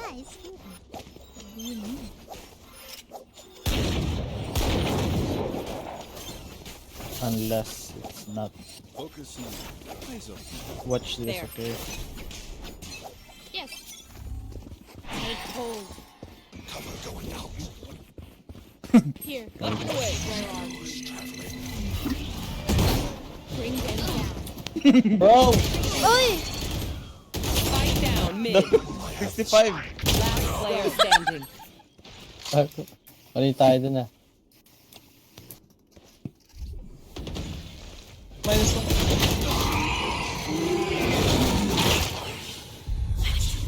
Nice. What do you mean? Unless it's not. Focus on eyes open. Watch this, There. okay? Yes. Take hold. Cover going out. Here. Up the way. Where are you? Bring them down. Bro! Oy! Fight down. Mid. 65! Last player standing. Mali tayo dun ah. Minus 1.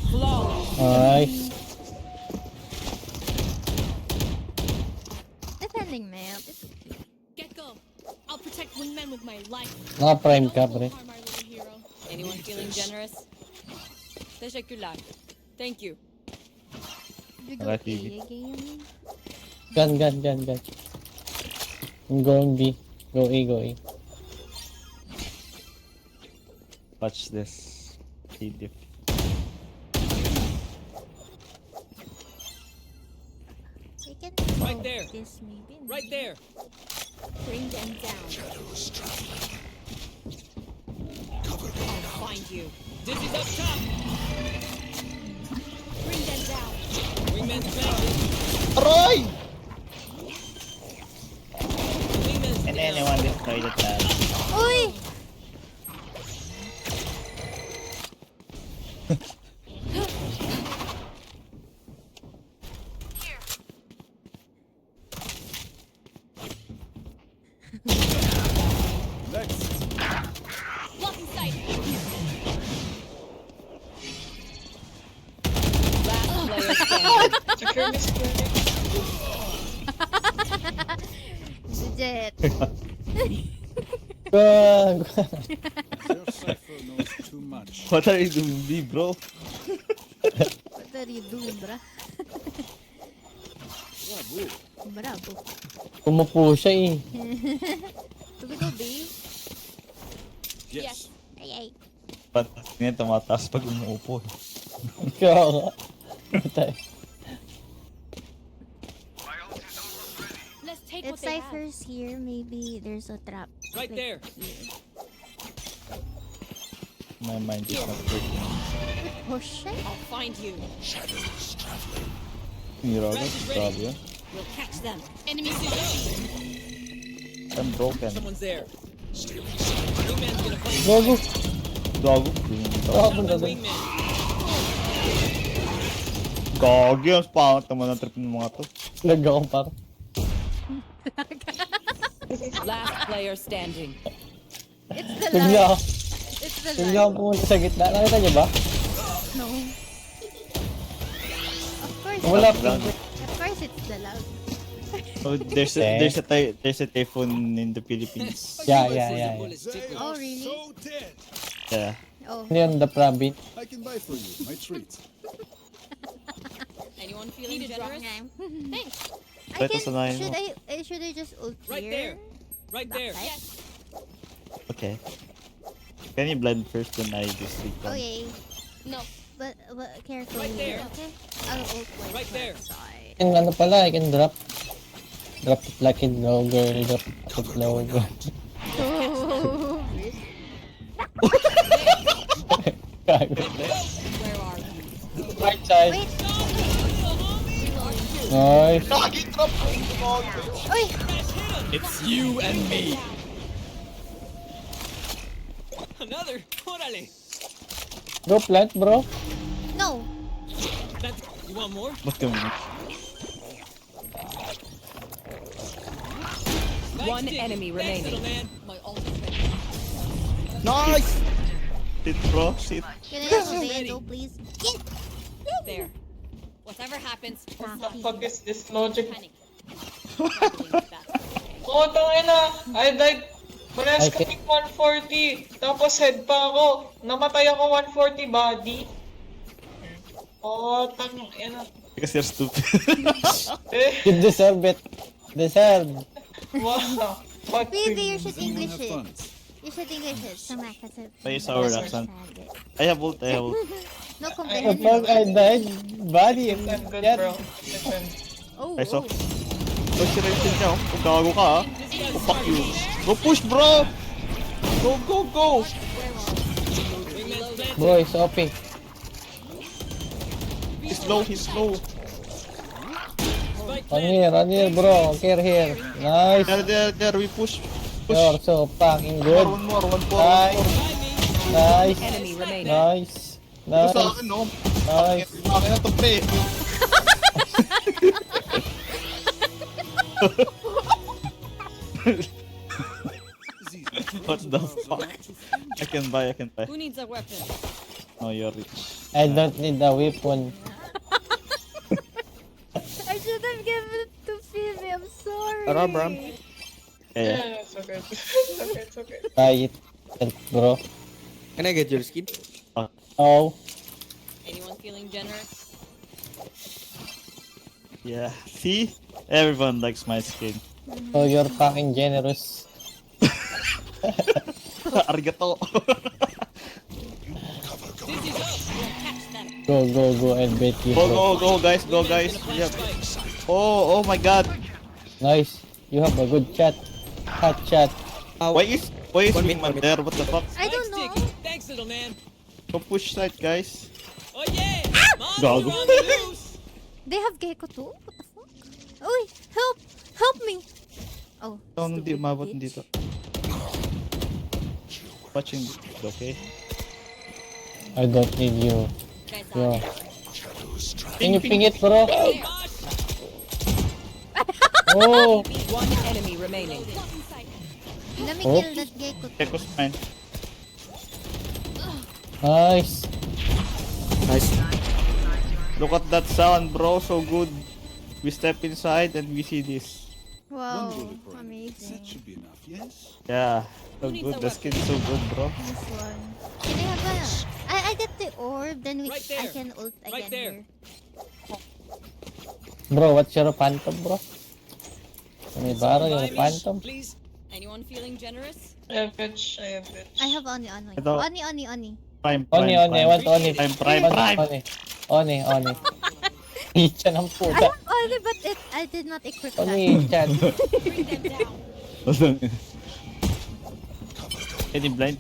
Flawless. Nice. Defending map. Get go. I'll protect wingmen with my life. Naka-prime ka, Don't pre. harm our little hero. Anyone feeling generous? Teşekkürler. Thank you. You go A Alright, TV. again. Gun. I'm going B. Go A, go A. Watch this. Diff. We can Right go there. This maybe. Right there. Bring them down. I'll find you. Dizzy's up top. Bring them down. Wingman's planted. Aroy! Wingman's And down. anyone destroy the tab. Uy! Next. Blocking sight. Last player standing. Secure this corner. Jet. Gag! Their cipher knows too much. What are you doing, B, bro? What are you doing, bra? Bravo. Bravo. Umupo siya eh. Do we go B? Yes. Ay, ay. Ba't nga tumataas pag umuupo? Ikaw nga. Patay. Let's take If what they have. Cypher's here, maybe there's a trap. Right like there. Here. My mind is not working. Push it? I'll find you. Mirago, Res is ready. grabe yun. We'll catch them. Enemies is up. I'm broken. Someone's there. Wingman's gonna find Gago! Gago. Shot Gago the na wingman. Gago yun. Pangit naman ang trip ng mga to. Lag akong par. Last player standing. It's the Bigla light. ako. It's the Bigla light. akong pumunta sa gitna. Nakita niyo ba? No. Of course. Wala Of lang. course it's the loud. Oh, there's a typhoon in the Philippines. Yeah. Oh, really? So dead. Yeah. Oh. Ano yun, the Prabin? I can buy for you my treat. Anyone feeling generous? Thanks. Beto sa nine mo. Should I just ult Right here? there. Right there. Backside? Yes. Okay. Can you blend first then I just recon? Okay. No. But careful Right here, there. okay? I'll ult Right there. side. And ano pala, I can drop. Drop it like a no girl, drop it low girl. Oh. Gago. Where are you? Right side. Wait. Nice. Uy! It's you and me. Another. Órale. Go plant, bro. No! You want more? Ba't ka mo? One enemy remaining. Man. My ult is ready. Nice! Shit, bro. Shit. Can I have a window, please? There. Whatever happens, Ah, The fuck is this logic? panic. Struggling with that. Oh, tangina! I died. Parehas Okay. kaming 140. Tapos head pa ako. Namatay ako 140 body. Oh, tangina. Because you're stupid. Eh, You deserve it. Deserve. wow. Fuck. Maybe you Does should anyone English have it. funds? You should English it. Come back, kasi... Play sour accent. I have ult, I have ult. No The comprehension. fuck I died? Buddy, Defend good, yan. bro. Defend. Oh, Ay, so. oh. Pag sinaitin niya, kung gago ka ah. Oh, fuck you. Go push, bro! Go, go, go! Bro, it's OP. He's low, he's low. Run here, bro. Care here. Nice. There, we push. You're Push. so fucking One good. more, one more. Nice. Nice. Enemy remaining. Nice. Ito sa Nice. akin, no? Nice. Akin na to, pre. What the fuck? I can buy. Who needs a weapon? No, you're rich. I don't need a weapon. I should have given it to Phoebe. I'm sorry. Tara, Bram. Yeah. Yeah, it's okay. It's okay, it's okay. Buy it, bro. Can I get your skin? Oh, Anyone feeling generous? Yeah. See? Everyone likes my skin. so you're fucking generous. Arigato. Go, go, go. I'll bet you, Go, bro. go, go, guys, go, guys. Yep. Oh my god. Nice. You have a good shot. Hot shot. Why is One Wingman minute. there? What the fuck? I don't know. Thanks, little man. Go push side, guys. Oh yeah! Gago. Monster on the loose! They have gecko too? What the fuck? Uy, help! Help me! Oh. Oh, hindi stupid umabot bitch. dito. Watching, okay? I don't need you. Guys, Yo. Can you ping it, bro? Oh, One enemy remaining. Let me Oh. kill that gecko. Echo's mine. nice. Nice. Look at that sound, bro. So good. We step inside and we see this. Wow, bullet for enemy. amazing. That should be enough, yes? Yeah. So Who needs good. a The skin is so good, bro. This one. Can I have a... I get the orb, then Right I there. can ult Right again there. here. Bro, what's your phantom, bro? May baro Buy yung me, phantom. please. Anyone feeling generous? I have bitch. I have bitch. I have Oni. Ito. Oni. Prime, Oni, Oni. I want Oni. Prime. Oni. Ichan ang I puta. have Oni, but I did not equip that. Oni, Ichan. Bring them down. Can you blind,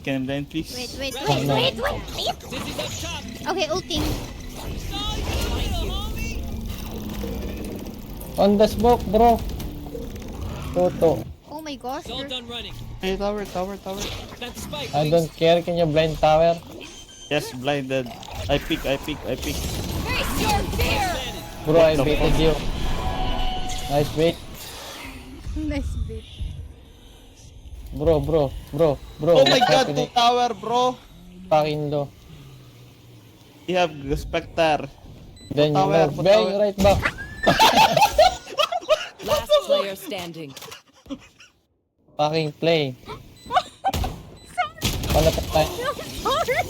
please? Wait. Oh, no. Wait. Dizzy's up top. Okay, ulting. On the smoke, bro. Toto. Oh my gosh. It's all done running. Hey, tower. Plant the spike, I please. don't care. Can you blind tower? Yes, blinded. I pick. Face your fear! Bro, I baited you. Nice bait. Nice bit. Bro. Oh my what's god, happening? 2 tower, bro. Fucking low. You have the Spectre. Then you Tower, know, bang tower. right back. Last player standing. Fucking play. Palapit tayo.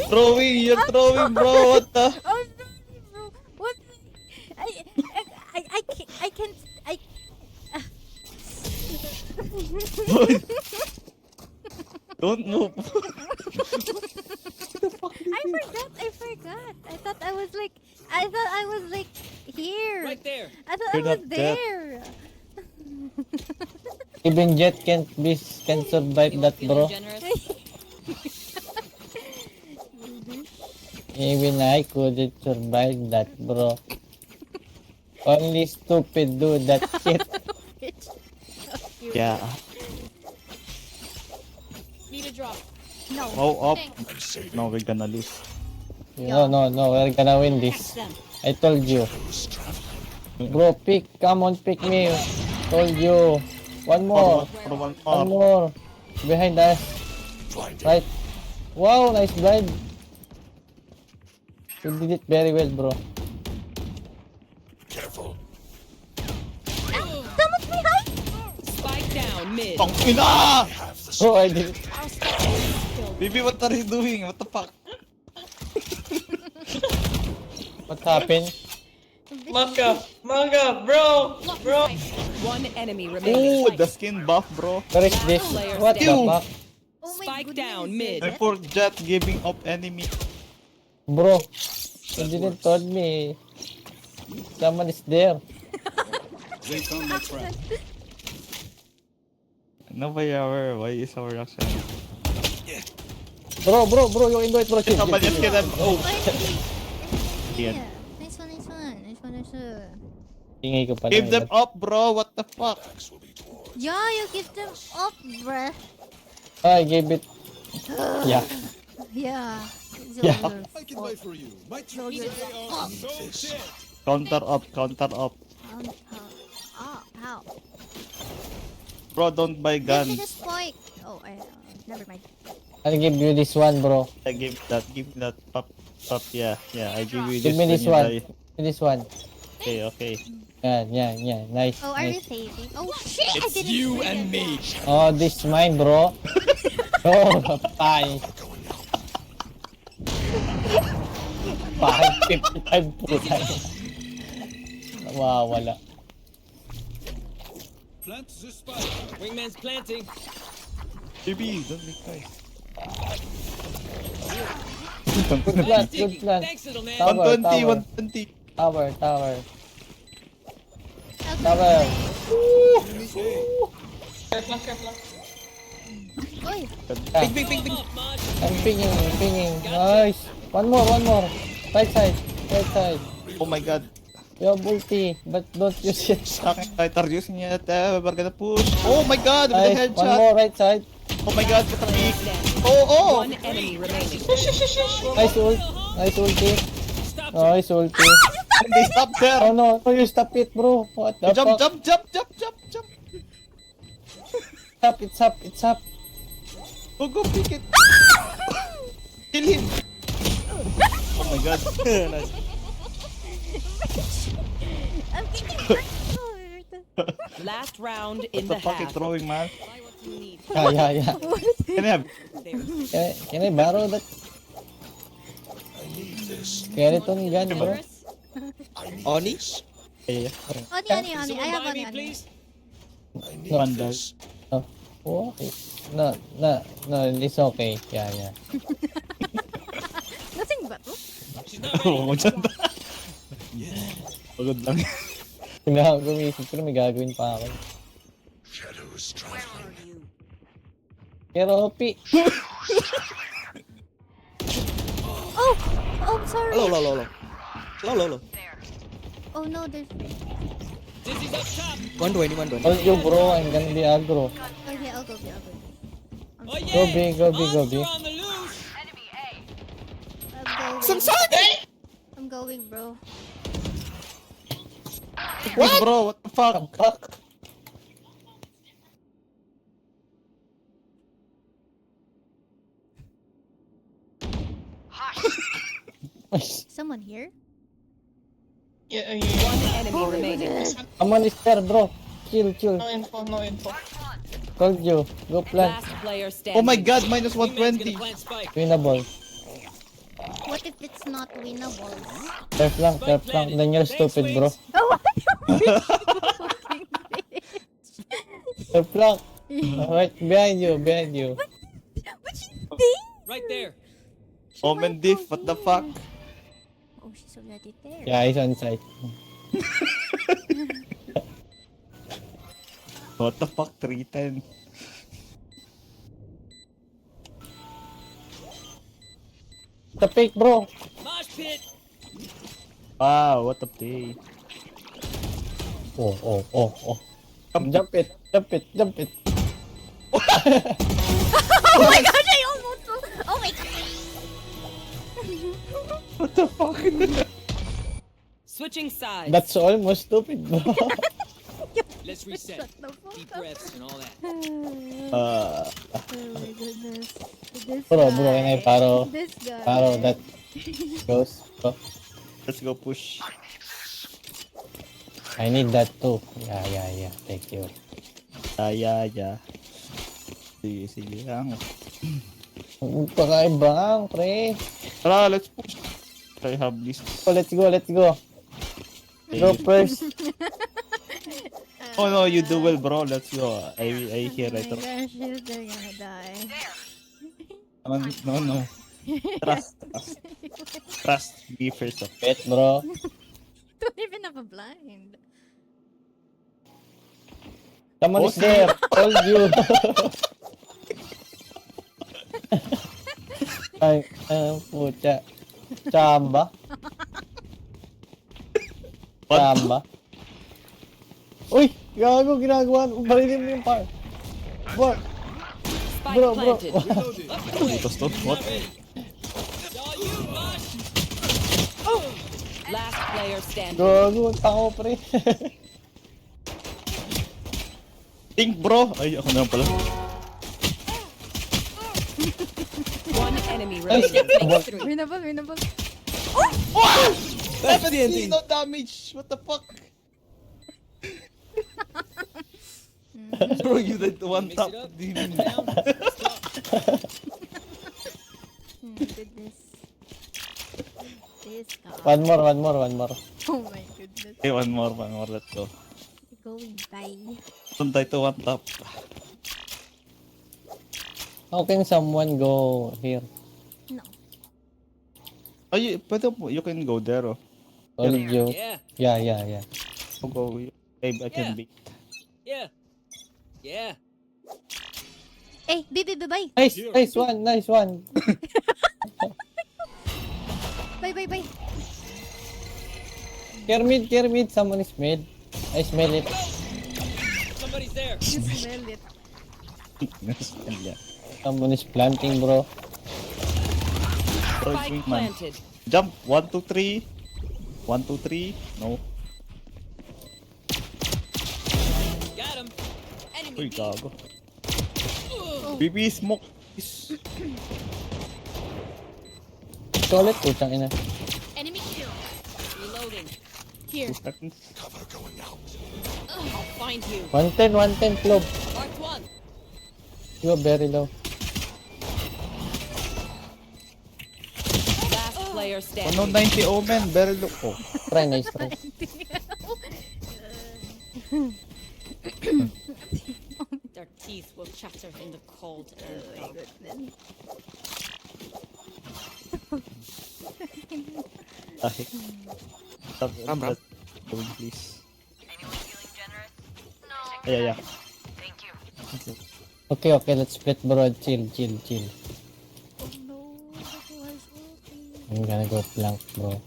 Throwing, you're throwing, bro. What the? Oh, sorry, bro. What? I can't. Don't move. I forgot. I thought I was like here. Right there. I thought You're I was not dead. there. Even Jet can survive that, bro. Feeling generous? Even I couldn't survive that, bro. Only stupid do that shit. Yeah. Need a drop. No. Oh, up. No, we're gonna lose. No, we're gonna win Catch this. them. I told you. Bro, come on, pick me. Told you. One more. One One more. more. Behind us. Right. Wow, nice blind. You did it very well, bro. Someone's behind. Spike down mid. Tangina! Bro, I did it. Baby, what are you doing? What the fuck? What happened? Manga, bro. One enemy remaining. Oh, the skin buff, bro. Where is this? What the fuck? Oh my Spike goodness. down mid. And for Jet giving up enemy. Bro, You didn't told me. Someone is there. They found my trap. Ano ba yawer? Why is our reaction? Bro, yung invite bro. Chill, Somebody chill, else chill. can oh. Yeah. Yan. Nice one, nice one. Nice one, nice one. Ingay ko pala. Give them up, bro. What the fuck? Yeah, you give them up, bruh. I gave it. Yeah. Yeah. It's Yeah. all your I can fault. wait for you. My All tree. your fault. Counter up, counter up. How? Bro, don't buy Give guns. me the spike. Oh, never mind. I'll give you this one, bro. I give that. Pop, yeah. I give you Give this me when this you one. die. This one. Okay. Yeah. Nice. Oh, are you nice. saving? Oh shit! I didn't see it. Oh, this mine, bro. Oh, bye. 555 po tayo. Nawawala. Plant the spike. Wingman's planting. Baby, don't make noise. Good plan. Thanks, little man. Tower. 120. Tower. Okay. Tower. Careful lang. Oy, Ah, Ping. Up, Maj. I'm pinging. Nice. One more. Right side. Oh my god. You have ulti, but don't use it. Start using it. We're gonna push. Oh my god, with the Nice. One headshot. more right side. Oh my god, with the peek. Oh. One enemy remaining. Nice ulti. Stop. Nice ulti. They stop there. Oh no, you stop it, bro. What the Jump. fuck? It's up. Go pick it. Kill him. Oh my god. Nice. I'm getting Last round What in the the fuck is half. throwing, man? Buy what you need. Yeah. Can I have? There. Can I borrow that? Skeleton gun, bro. Generous? Oni? Yeah. Oni. I Someone have buy me, Oni. please. One does. Oh, okay. No, it's okay. Yeah. Nothing but. She's not ready. Oo, dyan. Pagod lang. Kailangan gumisip pero may gagawin pa ako. Pero OP. Oh, sorry. Low. Oh no, there's. Dizzy's up top. 120. Hold you, bro. I'm gonna be aggro. Okay, I'll go. Oh yeah. Go B. Monster on the loose. I'm going, bro. What? Bro, what the fuck? Someone here? Yeah. One enemy remaining. Someone is there, bro. Chill. No info. Called you. Go plant. Last player standing. Oh my god, minus Wingman's 120. gonna plant spike. Winnable. What if it's not winnable? Third flank. Then you're stupid, bro. Oh, Third flank. Right behind you. what you think? Right there. Omen diff, what the fuck? Oh, she's already there. Yeah, he's on site. What the fuck, 310. The fake, bro. Mosh pit. Wow, what a play. Oh. Jump it. Oh my god, I almost. Oh my god. What the fuck? Switching sides. That's almost stupid, bro. Let's reset. Shut the fuck Deep up. breaths and all that. Oh my goodness. This Bro, guy. can I borrow This guy. that goes? Bro. Let's go push. I need that too. Yeah. Thank you. Yeah. Sige lang. Pakaibang, pre. Tara, let's push. I have this. Oh, let's go. Go first. Oh no, you do well, bro. Let's go. I hear Oh it. my gosh, they're gonna die. No. Trust. Trust me first. Bet, bro. Don't even have a blind. Someone is there. Told you. Ay, pucha. Chamba. Chamba. Uy! Gago, ginagawa. Barilin mo yung par. Bro, Spike bro. planted. Dito stone. What? Last player standing. Gago, tao pre. Think bro. Ay, ako na lang pala. One enemy remaining. Winnable. That's the ending. No damage. What the fuck? Bro, you did one Mix tap. it up. Didn't- Down. Goodness. This guy. One more. Oh my goodness. Okay, one more. Let's go. Going by. Doon tayo to one tap. How can someone go here? No. Ay, pwede po. You can go there. Oh. Told you. Yeah. Yeah. I'll go. I can Yeah. beat. Yeah. Yeah. Hey, did Dubai. Nice one. Bye. Kermit, someone is mid. I smell it. Somebody's there. You smell it. Yeah. Someone is planting, bro. Bro, Spike swing man. planted. Jump. 1, 2, 3. 1, 2, 3. No. Got him. Uy, gago. BB smoke. Solid, putang ina. Reloading. 2 seconds. I'll find you. 110, Club. Mark one. You are very low. Last player standing. 190 Omen. Very low. Oh. Try, nice try. Their teeth will chatter in the cold air. Ay. Stop. Ram. Going, please. Yeah. Okay, let's split, bro. Chill. Oh no, that was OP. I'm gonna go flank, bro.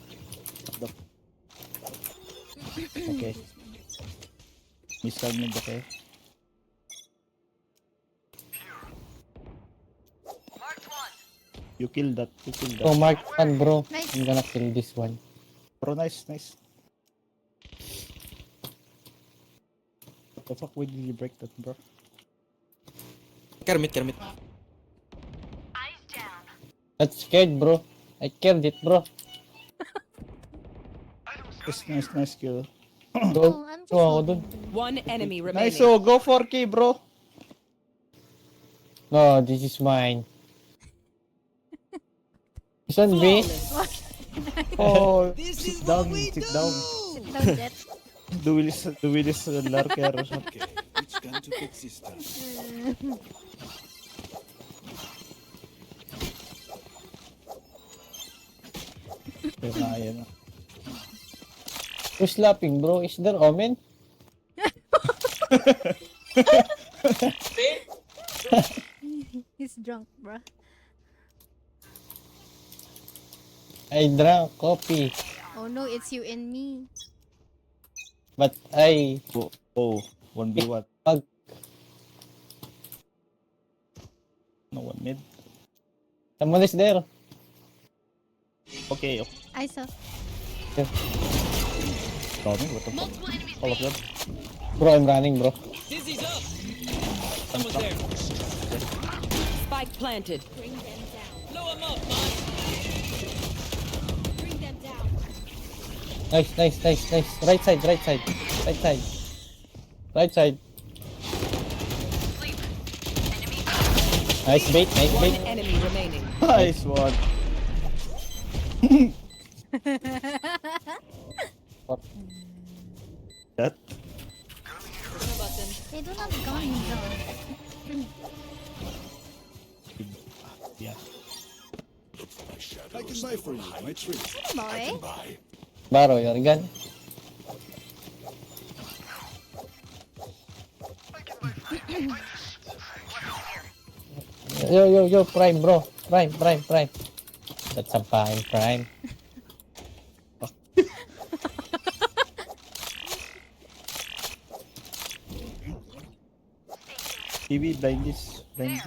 Okay. Missile mid, okay? You kill that. Oh, Mark 1, bro. Nice. I'm gonna kill this one. Bro, nice. What the fuck? Why did you break that, bro? Kermit. That's scared, bro. I killed it, bro. Nice kill. Go. Oh, I'm just Go ako holding. dun. One enemy remaining. Nice, so go 4K, bro. No, this is mine. This one, B. Oh, This sit is down, what we sit do. down. Sit down, Jet. Do Willis Larker. Okay, it's time to fix this time. Ayan na. Who's slapping, bro? Is there Omen? He's drunk, bruh. I drank coffee, Oh no, it's you and me. but I... Oh, 1v1. Pag... No one mid. Someone is there. Okay, I saw. Tommy, what the fuck? All of them. Bro, I'm running, bro. Dizzy's up. Someone's there. Spike planted. Blow him up, man. Nice. Right side. Nice bait. One enemy remaining. Nice one. That? They don't have guns though. Yeah. you my treat. Boy. Baro, your gun. Yo, prime, bro. Prime. That's a prime. TV, blind this. There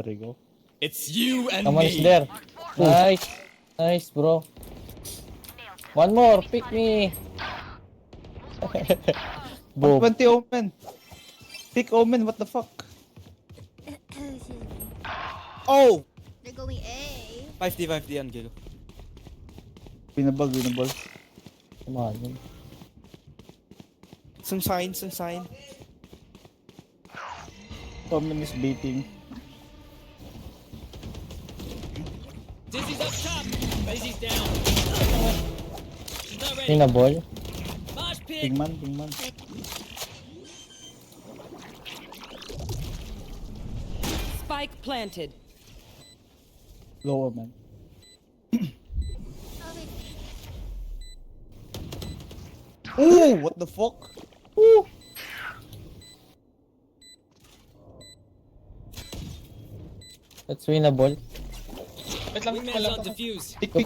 we go. It's you and Someone's me. there. Nice, bro. One more, pick me. Boom. 20 Omen. Pick Omen, what the fuck? Oh! They're going A. 5D yan, Gilo. Winable. Come on. Some sign. Omen is baiting. Dizzy's up top. Dizzy's down. She's not ready. In a ball. Mosh pit. Pingman. Spike planted. Low Omen. Oh, Oh, what the fuck? Let's win a ball. Wait lang, Wingman's wala on pa. defuse. Pick. The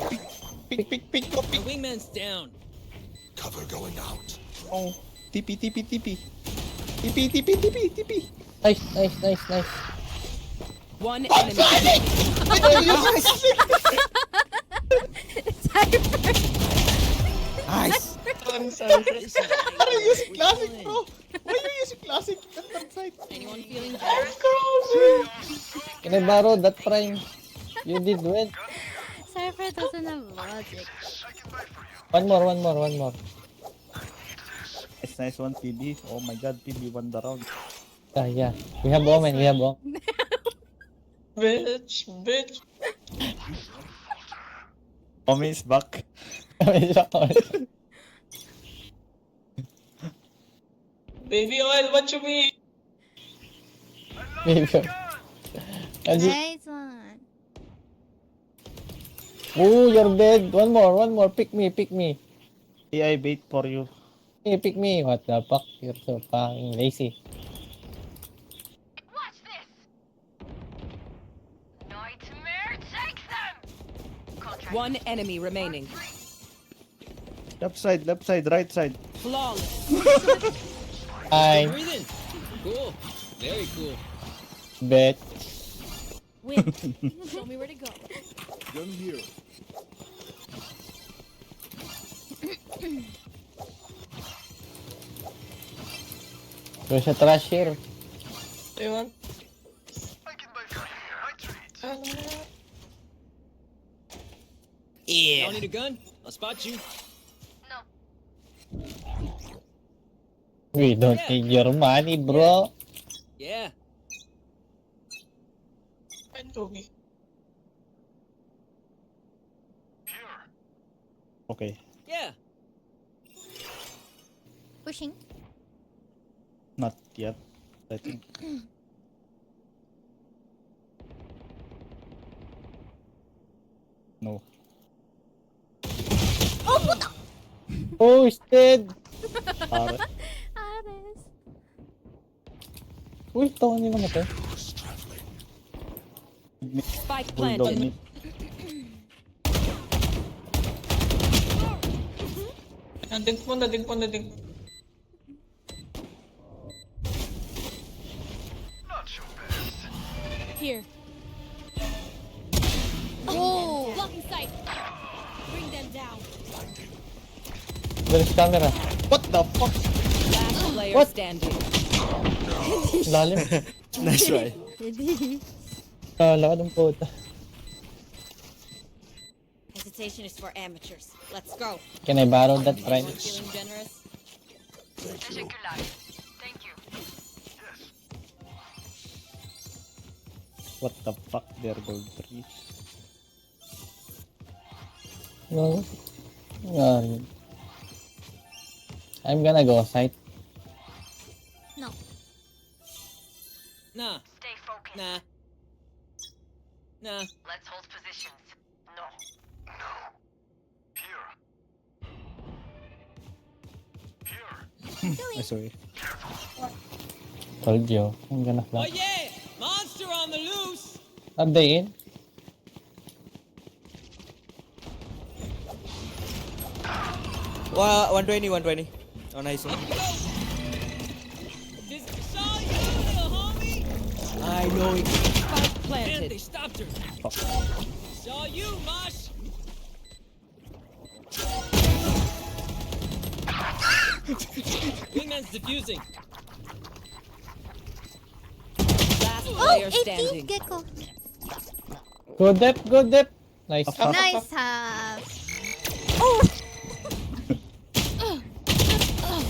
wingman's down. Cover going out. Oh, TP. Nice. One enemy. Nice. I'm sorry. Why are you using classic, bro? Why are you using classic? That side. Anyone feeling generous? Can I borrow that prime? You did well. Cypher doesn't have logic. One more. It's nice one, PB. Oh my god, PB won the round. Yeah. We have Omen. Bitch. Omen is back. Baby oil, what you mean? Nice one. Oh, you're dead. One more. Pick me. AI bait for you. Hey, pick me. What the fuck? You're so fucking lazy. Watch this! Nightmare takes them! Contract. One enemy remaining. Left side, right side. Flawless. I Breathe in. Cool. Very cool. bet. Win. Show me where to go. Gun here. There's a trash here. Do you want? Y'all need a gun? I'll spot you. We don't need your money, bro. Yeah. And Toby. Okay. Yeah. Pushing. Not yet, I think. No. Oh, he's dead. Pare. Ares. Uy, tawa niyo naman ito. Spike Bulldog planted. meat. Nadig mo. Here. Oh! Blocking sight. Bring them down. There's camera. What the fuck? Last player What? standing. Lalim. Nice try. Lakad ng puta. Hesitation is for amateurs. Let's go. Can I borrow that prime? Anyone feeling generous? Thank you. What the fuck? They're gold 3. No. No. I'm gonna go site. No. Nah. Stay focused. Nah. Nah. Let's hold positions. No. I sorry. Told you. I'm gonna Oh flash. yeah! Monster on the loose! Are they in? Wow, 120, 120. Oh, nice one. Go! This saw you, little homie! I know it. Spike Man, they planted. stopped her. Saw you, Mosh! Wingman's defusing. Last Oh, player 18 standing. gecko. Good dip, good dip. Nice. Nice half. Oh!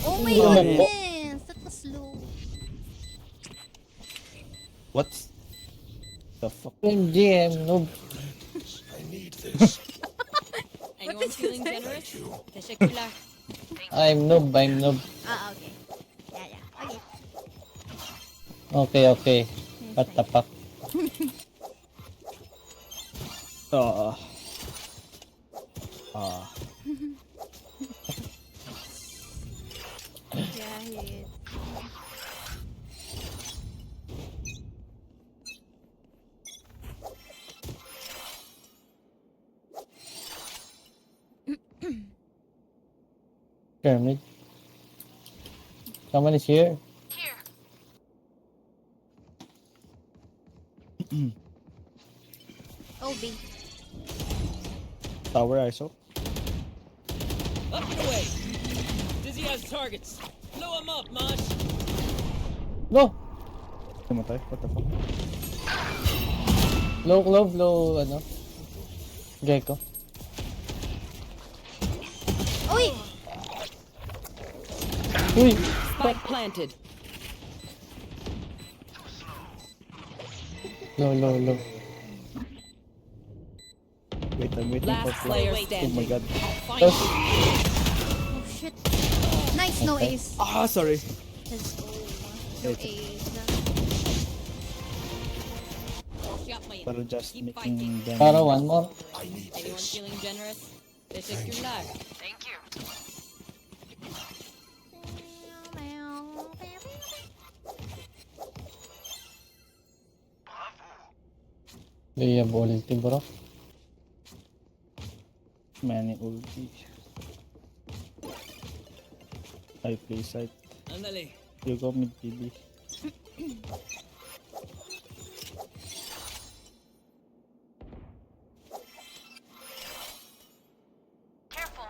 Oh my Oh. goodness, that was low. What? The fuck? GM, noob. Anyone feeling generous? Teşekkürler. I'm noob, I'm noob. Ah, okay. Yeah, yeah. Okay, Okay. okay. What the fuck? Ah. Yeah, he is. Pyramid. Someone is here. Here. OB. Tower ISO. Up and away! Dizzy has targets. Blow him up, Mosh! Go! Namatay. What the fuck? Low, ano? Gecko. Uy! Uy! Spike planted. Low. Wait, I'm waiting Last for player Oh my standing. god. Find you. Oh shit. Nice, no Okay. ace. Ah, sorry. Let's go. No Wait. ace. Yapmayın. Para just Keep making fighting. them. Para one more. Anyone feeling generous? Teşekkürler. Thank you. They have ulti, bro. Many ulti. I play side. Ándale. You go mid PB. Careful.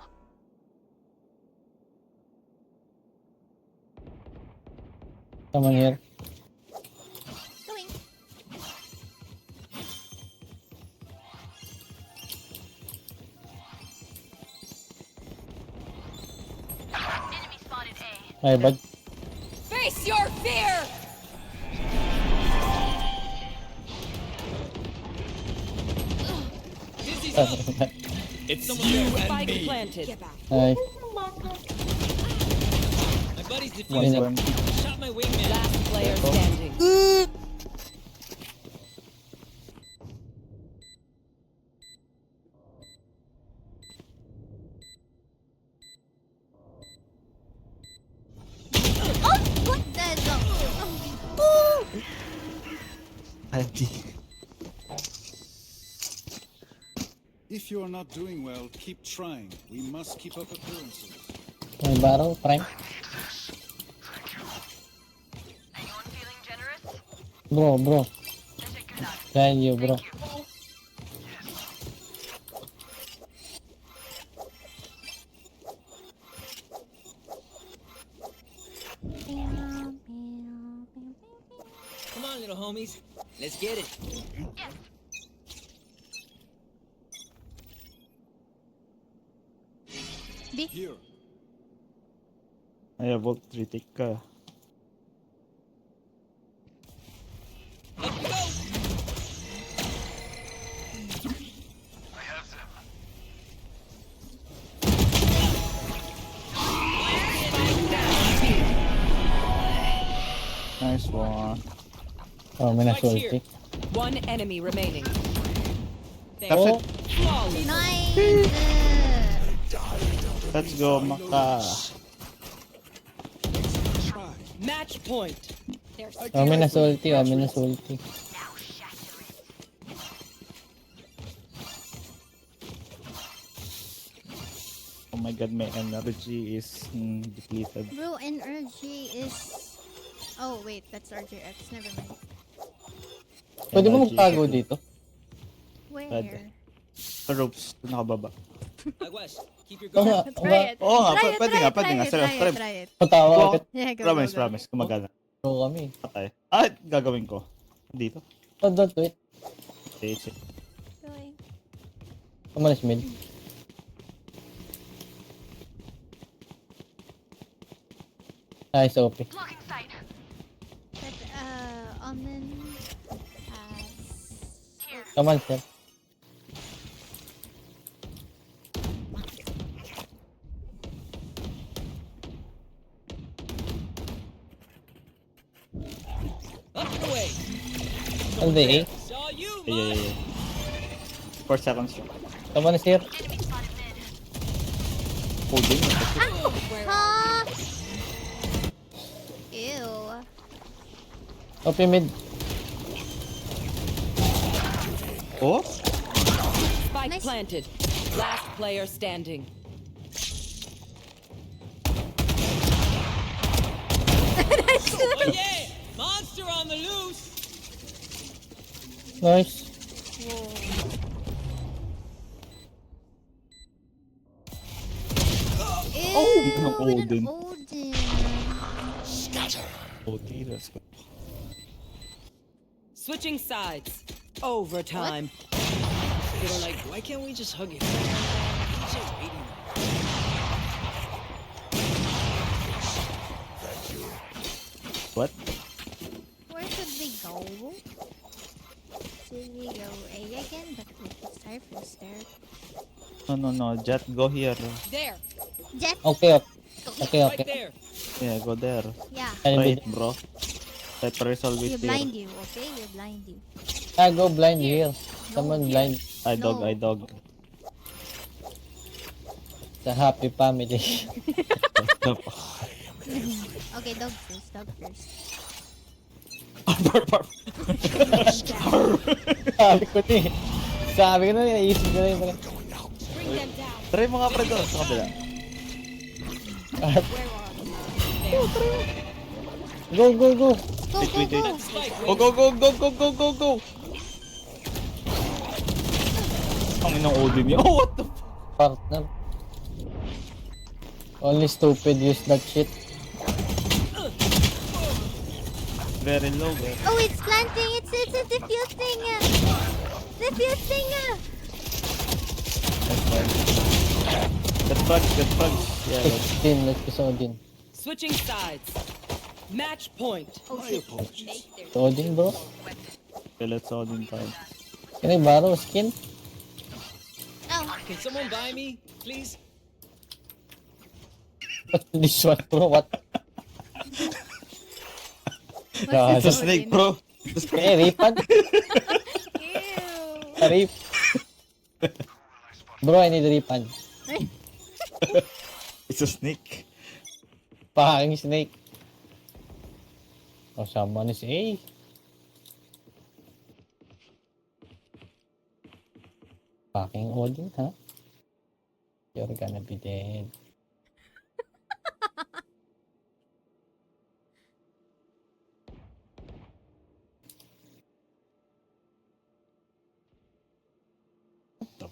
Someone here. Going. Enemy spotted A. Ay, bad. Face your fear! Dizzy's up! It's you and Spike me! planted. Ay, My buddy's One, defusing. one. Shot my wingman. Last player standing. Oh! What the hell? Boo! Anti. If you are not doing well, keep trying. We must keep up appearances. may barrel, Frank. Anyone feeling generous? Bro. Teşekkürler. Behind you, bro. Thank you. Come on, little homies. Let's get it. Yes. Here. I have ult retake ka. Let's go! Nice one. Oh, may Spike's na-ulti. here. One enemy remaining. There. Tapos, Oh, Flawless. Nice! let's go, Maka. Match point. kami na salty, kami na salty. Oh my god, my energy is depleted. Bro, NRG is... Oh, wait, that's RJX. Never mind. Pwede mo Energy magtago ito. dito? Where? Pwede. Sa ropes, nakababa. Aguas, keep your Oo guard. nga, Try it. Oo nga, Try it, pwede try nga, it, pwede try nga. it, Seryo, try try. it, try it. Patawa Go. agad. Yeah, go, Promise, go, go. promise. Gumagana. Pro kami. Patay. Ah, gagawin ko. Dito. Oh, don't do it. Sige. Going. Kamalas mid. Nice, OP. Blocking sight. But, Omen has... Come on, sir. Up and away. On the A. Saw you, Yeah, man. yeah, yeah. 4 seconds. Come on, sir. Enemy spotted mid. Holding. Huh? Ew. OP mid. Oh? Spike Nice. planted. Last player standing. Oh yeah, monster on the loose. Nice. Ew, ng with an Odin. Odin. Holding. Let's go. Switching sides. Overtime. They're like, why can't we just hug it? Keeps us waiting. What? Where should we go? Should we go A again? But it's Cypher's there. No. Jet, go here. There. Jet! Okay, okay. Okay, Right okay. there. Yeah, go there. Yeah. Can Try be it, bro. Try to resolve We it blind here. you, okay? We blind you. I go blind here. Someone blind. I dog, No. I dog. The happy family. Okay, dog first, dog first. Sabi ko na eh. Sabi ko na, naisip ko na yun. Bring them down. Try mo nga pre doon sa kabila. Go, go, go. Go, Wait, go, wait, wait. go! Spike Go, go, go, go, go, go, go, go! Ang inang Odin niya. Oh, what the f- Partner. Only stupid use that shit. Very low, bro. Oh, it's planting! It's diffusing! Diffusing! Get bugs, get bugs. Yeah, Let's spin, let's go sa Odin. Switching sides. Match point. My apologies. Sa Odin, bro. okay, let's Odin time. Can I borrow skin? Oh, Can someone buy me, please? This one, bro. What? what's It's a this snake, Odin? bro. Okay, refund. Ew! Rip. Bro, I need a refund. It's a snake. Fucking snake. Oh, someone is A. Fucking Odin, huh? You're gonna be dead.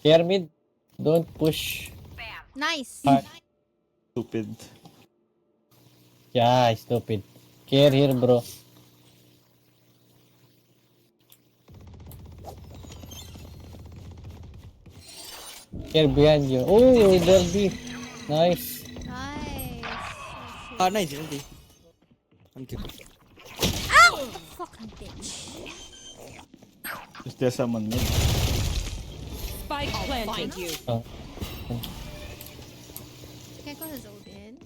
Care mid. Don't push. Nice! Ah. Stupid. Yeah, stupid. Care here, bro. Care behind you. Oh, there be. Nice. Nice! Ah, nice, hindi. Thank you. Ow! Fucking bitch. Is there someone mid? Spike planted. You. Oh. Gecko has Odin.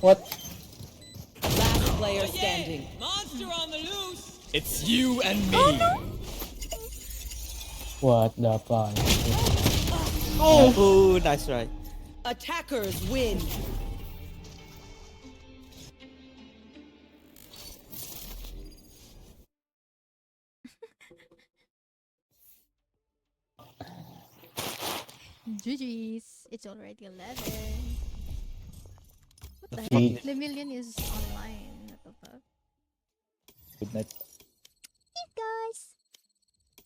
What? Last player standing. Monster on the loose! It's you and me! What the fuck? Oh, nice try. Attackers win. GG's. It's already 11. What the Gee. heck? The million is online. What the fuck? Good night.